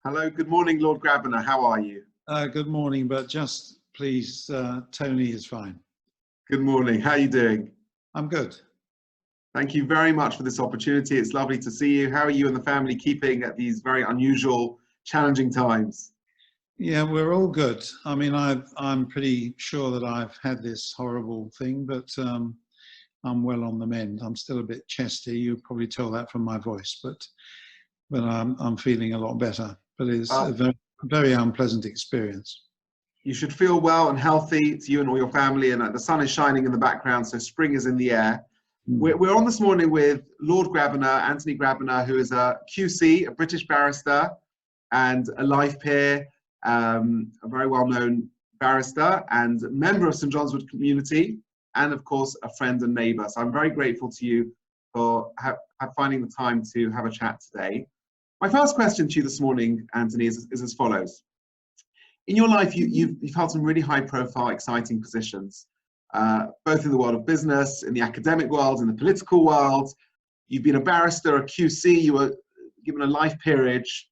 Hello, good morning, Lord Grabiner. How are you? Good morning, but just please, Tony is fine. Good morning. How are you doing? I'm good. Thank you very much for this opportunity. It's lovely to see you. How are you and the family keeping at these very unusual, challenging times? Yeah, we're all good. I mean, I'm pretty sure that I've had this horrible thing, but I'm well on the mend. I'm still a bit chesty. You probably tell that from my voice, but I'm feeling a lot better. But it's a very, very unpleasant experience. You should feel well and healthy, to you and all your family, and the sun is shining in the background, so spring is in the air. We're on this morning with Lord Grabiner, Anthony Grabiner, who is a QC, a British barrister, and a life peer, a very well-known barrister, and member of St. John's Wood community, and of course, a friend and neighbour. So I'm very grateful to you for finding the time to have a chat today. My first question to you this morning, Anthony, is as follows. In your life, you've held some really high-profile, exciting positions, both in the world of business, in the academic world, in the political world. You've been a barrister, a QC, you were given a life peerage,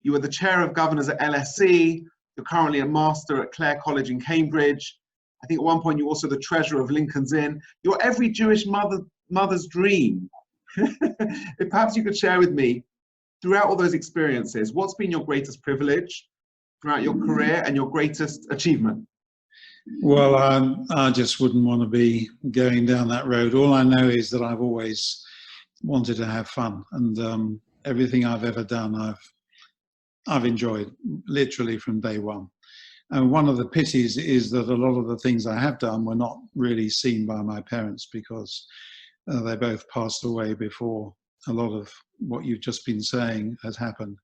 you were the chair of governors at LSE, you're currently a Master at Clare College in Cambridge. I think at one point you're also the treasurer of Lincoln's Inn. You're every Jewish mother's dream. If perhaps you could share with me, throughout all those experiences, what's been your greatest privilege throughout your career and your greatest achievement? Well, I just wouldn't want to be going down that road. All I know is that I've always wanted to have fun, and everything I've ever done, I've enjoyed, literally from day one. And one of the pities is that a lot of the things I have done were not really seen by my parents, because they both passed away before a lot of what you've just been saying had happened.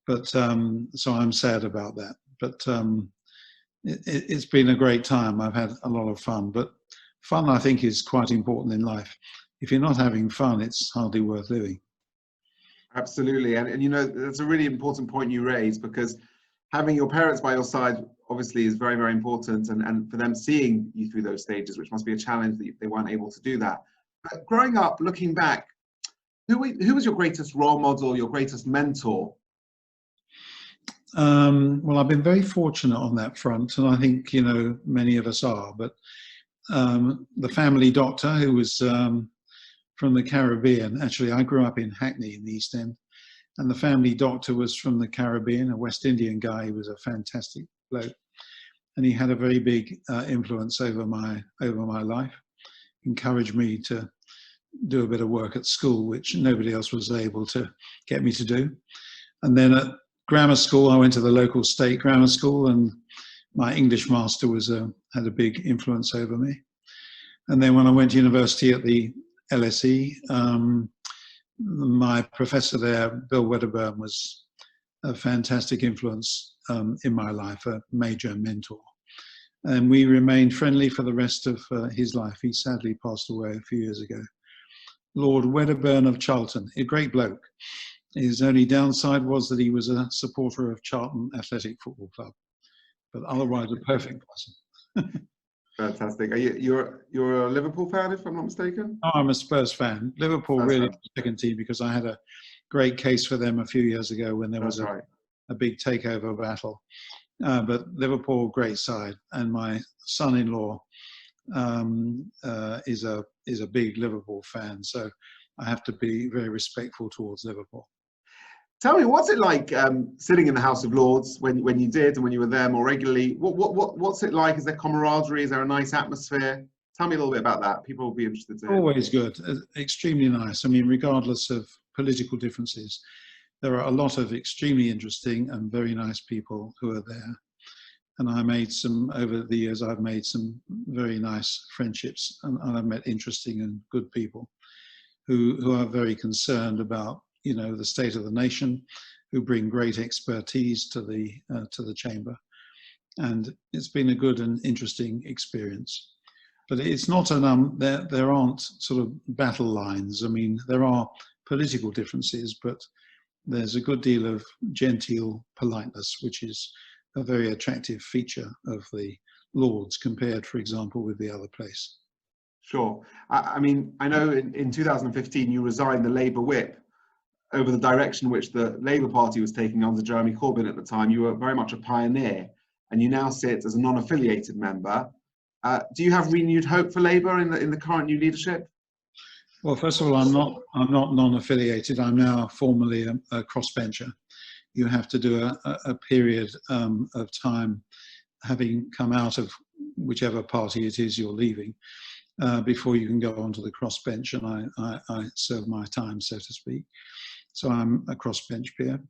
But so I'm sad about that. But it's been a great time. I've had a lot of fun. But fun, I think, is quite important in life. If you're not having fun, it's hardly worth living. Absolutely. And you know, that's a really important point you raise, because having your parents by your side obviously is very, very important. And for them seeing you through those stages, which must be a challenge that they weren't able to do that. But growing up, looking back, who was your greatest role model, your greatest mentor? Well, I've been very fortunate on that front, and I think, you know, many of us are. But the family doctor, who was from the Caribbean, actually, I grew up in Hackney in the East End, and the family doctor was from the Caribbean, a West Indian guy. He was a fantastic bloke, and he had a very big influence over my life. Encouraged me to do a bit of work at school, which nobody else was able to get me to do. And then at grammar school, I went to the local state grammar school, and my English master had a big influence over me. And then when I went to university at the LSE, my professor there, Bill Wedderburn, was a fantastic influence in my life, a major mentor. And we remained friendly for the rest of his life. He sadly passed away a few years ago. Lord Wedderburn of Charlton, a great bloke. His only downside was that he was a supporter of Charlton Athletic Football Club, but otherwise a perfect person. Fantastic. You're a Liverpool fan, if I'm not mistaken? Oh, I'm a Spurs fan. Liverpool really the second team, because I had a great case for them a few years ago when there was a big takeover battle. But Liverpool, great side, and my son-in-law is a big Liverpool fan, so I have to be very respectful towards Liverpool. Tell me, what's it like sitting in the House of Lords when you did and when you were there more regularly? What's it like? Is there camaraderie? Is there a nice atmosphere? Tell me a little bit about that. People will be interested to hear. Always good, extremely nice. I mean, regardless of political differences, there are a lot of extremely interesting and very nice people who are there. And I made some, over the years, I've made some very nice friendships, and I've met interesting and good people who are very concerned about, you know, the state of the nation, who bring great expertise to the chamber. And it's been a good and interesting experience. But it's not there aren't sort of battle lines. I mean, there are political differences, but there's a good deal of genteel politeness, which is a very attractive feature of the Lords compared, for example, with the other place. Sure. I mean, I know in 2015 you resigned the Labour whip. over the direction which the Labour Party was taking under Jeremy Corbyn at the time. You were very much a pioneer, and you now sit as a non-affiliated member. Do you have renewed hope for Labour in the current new leadership? Well, first of all, I'm not non-affiliated. I'm now formally a crossbencher. You have to do a period of time, having come out of whichever party it is you're leaving, before you can go onto the crossbench, and I serve my time, so to speak. So I'm a crossbench peer.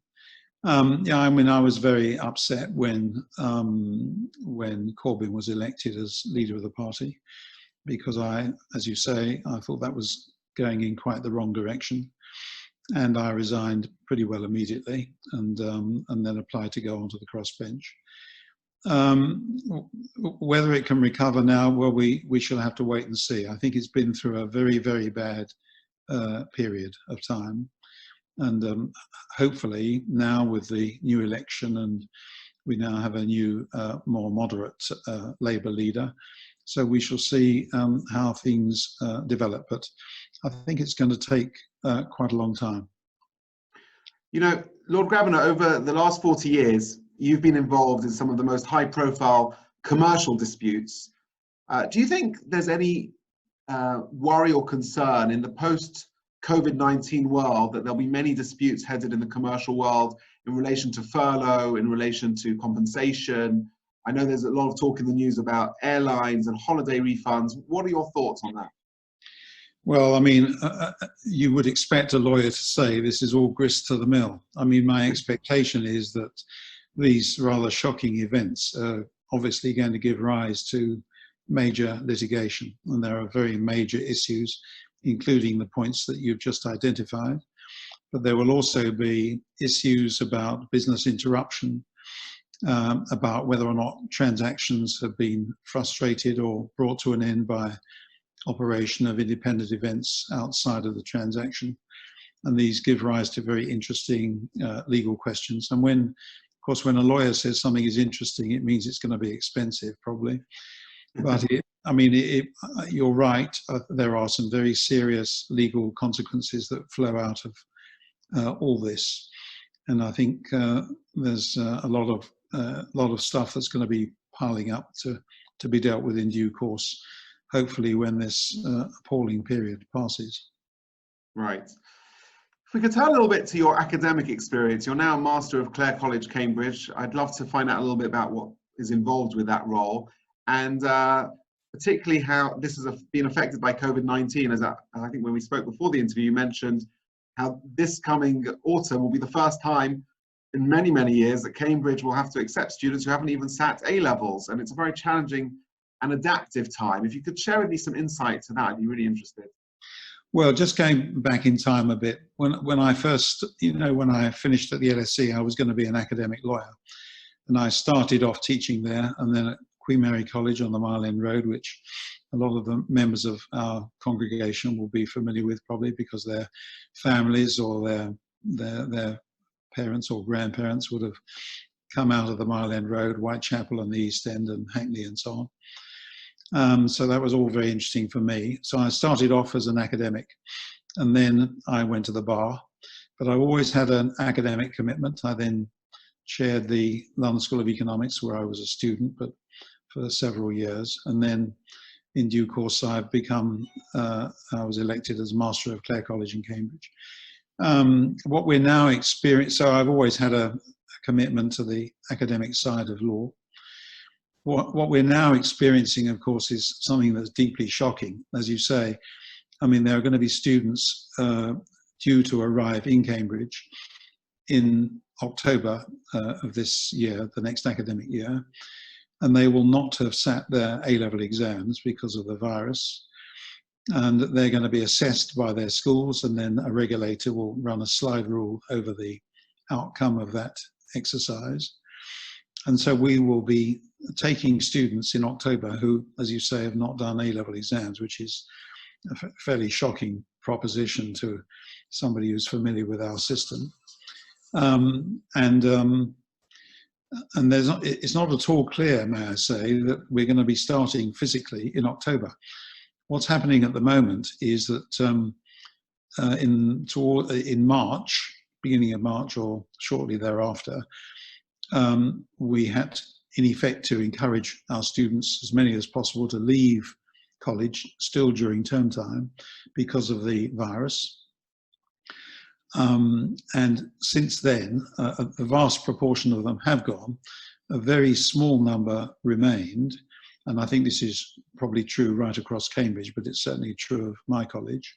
Yeah, I mean, I was very upset when Corbyn was elected as leader of the party, because as you say, I thought that was going in quite the wrong direction, and I resigned pretty well immediately, and then applied to go onto the crossbench. Whether it can recover now, well, we shall have to wait and see. I think it's been through a very, very bad period of time, and hopefully now with the new election, and we now have a new, more moderate Labour leader, so we shall see how things develop. But I think it's going to take quite a long time. You know, Lord Grabiner, over the last 40 years, you've been involved in some of the most high-profile commercial disputes. Do you think there's any worry or concern in the post-COVID-19 world that there'll be many disputes headed in the commercial world in relation to furlough, in relation to compensation? I know there's a lot of talk in the news about airlines and holiday refunds. What are your thoughts on that? Well, I mean, you would expect a lawyer to say this is all grist to the mill. I mean, my expectation is that these rather shocking events are obviously going to give rise to major litigation, and there are very major issues, including the points that you've just identified. But there will also be issues about business interruption, about whether or not transactions have been frustrated or brought to an end by operation of independent events outside of the transaction. And these give rise to very interesting legal questions. And when, of course, when a lawyer says something is interesting, it means it's going to be expensive, probably. But you're right. There are some very serious legal consequences that flow out of all this. And I think there's a lot of stuff that's going to be piling up to be dealt with in due course, hopefully when this appalling period passes. Right. If we could turn a little bit to your academic experience. You're now Master of Clare College, Cambridge. I'd love to find out a little bit about what is involved with that role, and particularly how this has been affected by COVID-19. As I think when we spoke before the interview, you mentioned how this coming autumn will be the first time in many, many years that Cambridge will have to accept students who haven't even sat A-levels, and it's a very challenging and adaptive time. If you could share with me some insight to that, I'd be really interested. Well, just going back in time a bit, when I first, when I finished at the LSE, I was going to be an academic lawyer. And I started off teaching there, and then at Queen Mary College on the Mile End Road, which a lot of the members of our congregation will be familiar with, probably because their families or their parents or grandparents would have come out of the Mile End Road, Whitechapel and the East End and Hackney and so on. So that was all very interesting for me. So I started off as an academic, and then I went to the bar, but I always had an academic commitment. I then chaired the London School of Economics, where I was a student, but for several years. And then in due course, I've become, I was elected as Master of Clare College in Cambridge. What we're now experiencing, so I've always had a commitment to the academic side of law. What we're now experiencing, of course, is something that's deeply shocking. As you say, I mean, there are going to be students due to arrive in Cambridge in October of this year, the next academic year, and they will not have sat their A-level exams because of the virus. And they're going to be assessed by their schools, and then a regulator will run a slide rule over the outcome of that exercise. And so we will be taking students in October who, as you say, have not done A-level exams, which is a fairly shocking proposition to somebody who's familiar with our system. And it's not at all clear, may I say, that we're going to be starting physically in October. What's happening at the moment is that in March, beginning of March or shortly thereafter, we had, in effect, to encourage our students, as many as possible, to leave college still during term time because of the virus. And since then, a vast proportion of them have gone. A very small number remained. And I think this is probably true right across Cambridge, but it's certainly true of my college,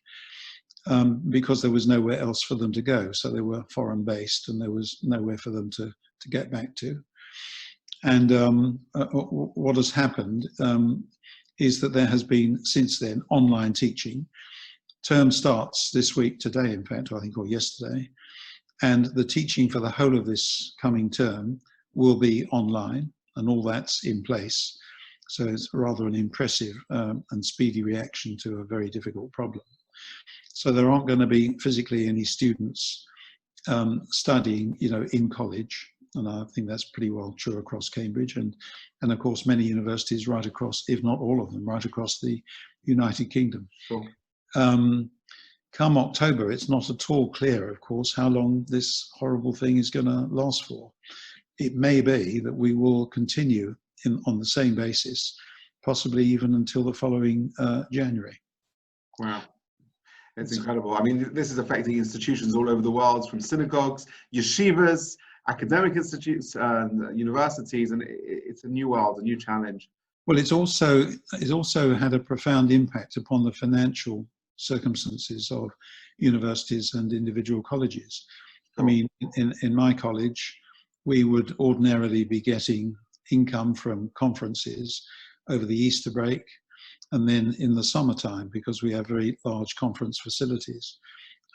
because there was nowhere else for them to go. So they were foreign based and there was nowhere for them to get back to. And what has happened is that there has been, since then, online teaching. Term starts this week, today, in fact, I think, or yesterday. And the teaching for the whole of this coming term will be online, and all that's in place. So it's rather an impressive and speedy reaction to a very difficult problem. So there aren't going to be physically any students studying, in college. And I think that's pretty well true across Cambridge and of course many universities right across, if not all of them, right across the United Kingdom. Sure. Come October, it's not at all clear, of course, how long this horrible thing is going to last for. It may be that we will continue on the same basis, possibly even until the following January. Wow. It's incredible. I mean, this is affecting institutions all over the world, from synagogues, yeshivas, academic institutes, and universities, and it's a new world, a new challenge. Well, it's also had a profound impact upon the financial circumstances of universities and individual colleges. I mean, in my college, we would ordinarily be getting income from conferences over the Easter break and then in the summertime, because we have very large conference facilities.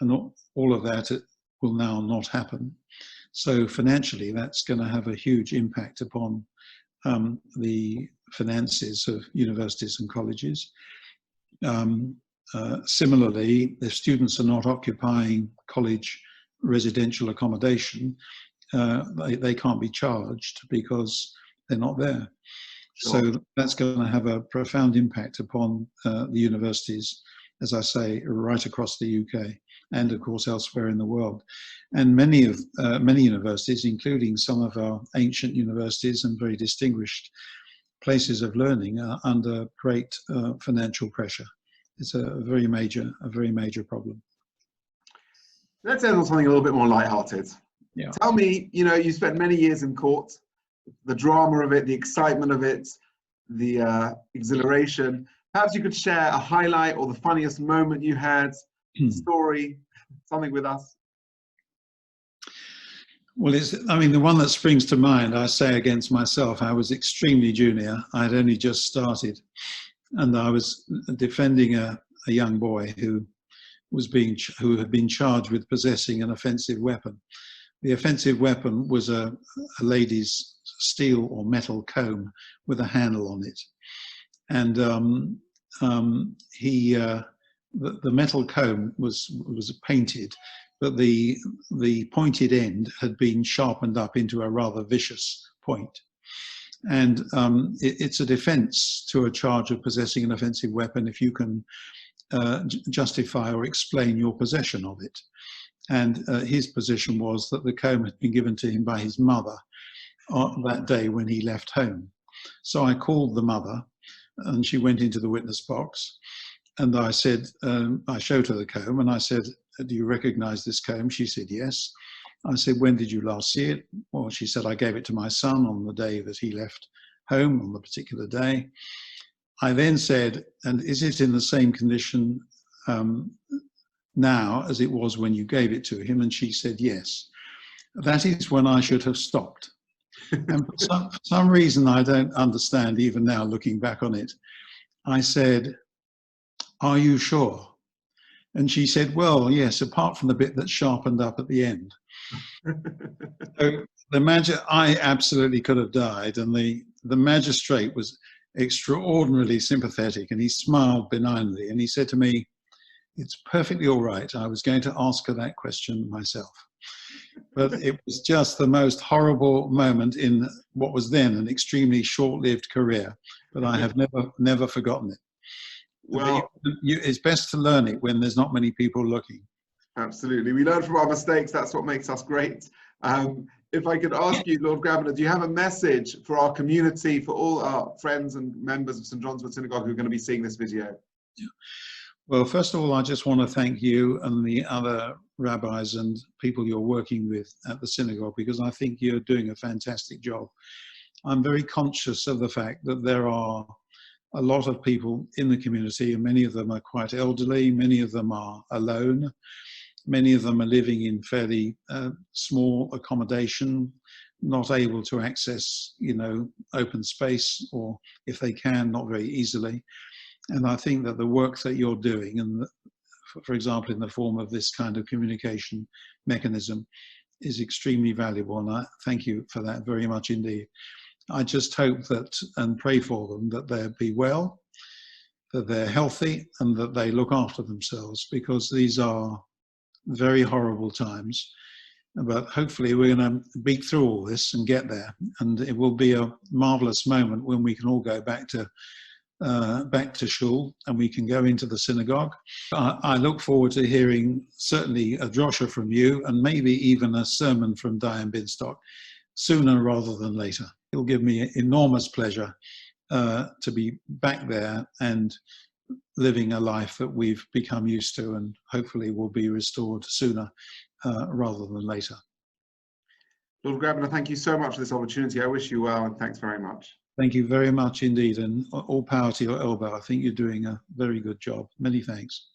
And all of that will now not happen. So financially, that's going to have a huge impact upon the finances of universities and colleges. Similarly, if students are not occupying college residential accommodation, they can't be charged because they're not there. Sure. So that's going to have a profound impact upon the universities, as I say, right across the UK and, of course, elsewhere in the world. And many universities, including some of our ancient universities and very distinguished places of learning, are under great financial pressure. It's a very major problem. Let's end on something a little bit more lighthearted. Yeah. Tell me, you spent many years in court, the drama of it, the excitement of it, the exhilaration. Perhaps you could share a highlight or the funniest moment you had, story, something with us. Well, the one that springs to mind, I say against myself, I was extremely junior. I had only just started, and I was defending a young boy who had been charged with possessing an offensive weapon. The offensive weapon was a lady's steel or metal comb with a handle on it, and the metal comb was painted, but the pointed end had been sharpened up into a rather vicious point. And it's a defense to a charge of possessing an offensive weapon if you can justify or explain your possession of it. And his position was that the comb had been given to him by his mother that day when he left home. So I called the mother, and she went into the witness box, and I said, I showed her the comb, and I said, "Do you recognize this comb?" She said, "Yes." I said, "When did you last see it?" Well, she said, "I gave it to my son on the day that he left home, on the particular day." I then said, "And is it in the same condition now as it was when you gave it to him?" And she said, "Yes." That is when I should have stopped. And for some reason I don't understand, even now looking back on it, I said, "Are you sure?" And she said, "Well, yes, apart from the bit that's sharpened up at the end." So I absolutely could have died, and the magistrate was extraordinarily sympathetic, and he smiled benignly, and he said to me, "It's perfectly all right. I was going to ask her that question myself." But it was just the most horrible moment in what was then an extremely short-lived career, but I have never forgotten it. Well, it's best to learn it when there's not many people looking. Absolutely. We learn from our mistakes. That's what makes us great. If I could ask you, Lord Grabiner, do you have a message for our community, for all our friends and members of St. John's Wood Synagogue who are going to be seeing this video? Yeah. Well, first of all, I just want to thank you and the other rabbis and people you're working with at the synagogue, because I think you're doing a fantastic job. I'm very conscious of the fact that there are a lot of people in the community, and many of them are quite elderly, many of them are alone, many of them are living in fairly small accommodation, not able to access, open space, or if they can, not very easily. And I think that the work that you're doing, and for example, in the form of this kind of communication mechanism, is extremely valuable. And I thank you for that very much indeed. I just hope that and pray for them that they'll be well, that they're healthy, and that they look after themselves, because these are very horrible times. But hopefully we're going to beat through all this and get there. And it will be a marvelous moment when we can all go back to shul, and we can go into the synagogue. I look forward to hearing certainly a drosha from you, and maybe even a sermon from Diane Binstock sooner rather than later. It will give me enormous pleasure to be back there and living a life that we've become used to, and hopefully will be restored sooner rather than later. Lord Grabiner, thank you so much for this opportunity. I wish you well, and thanks very much. Thank you very much indeed, and all power to your elbow. I think you're doing a very good job. Many thanks.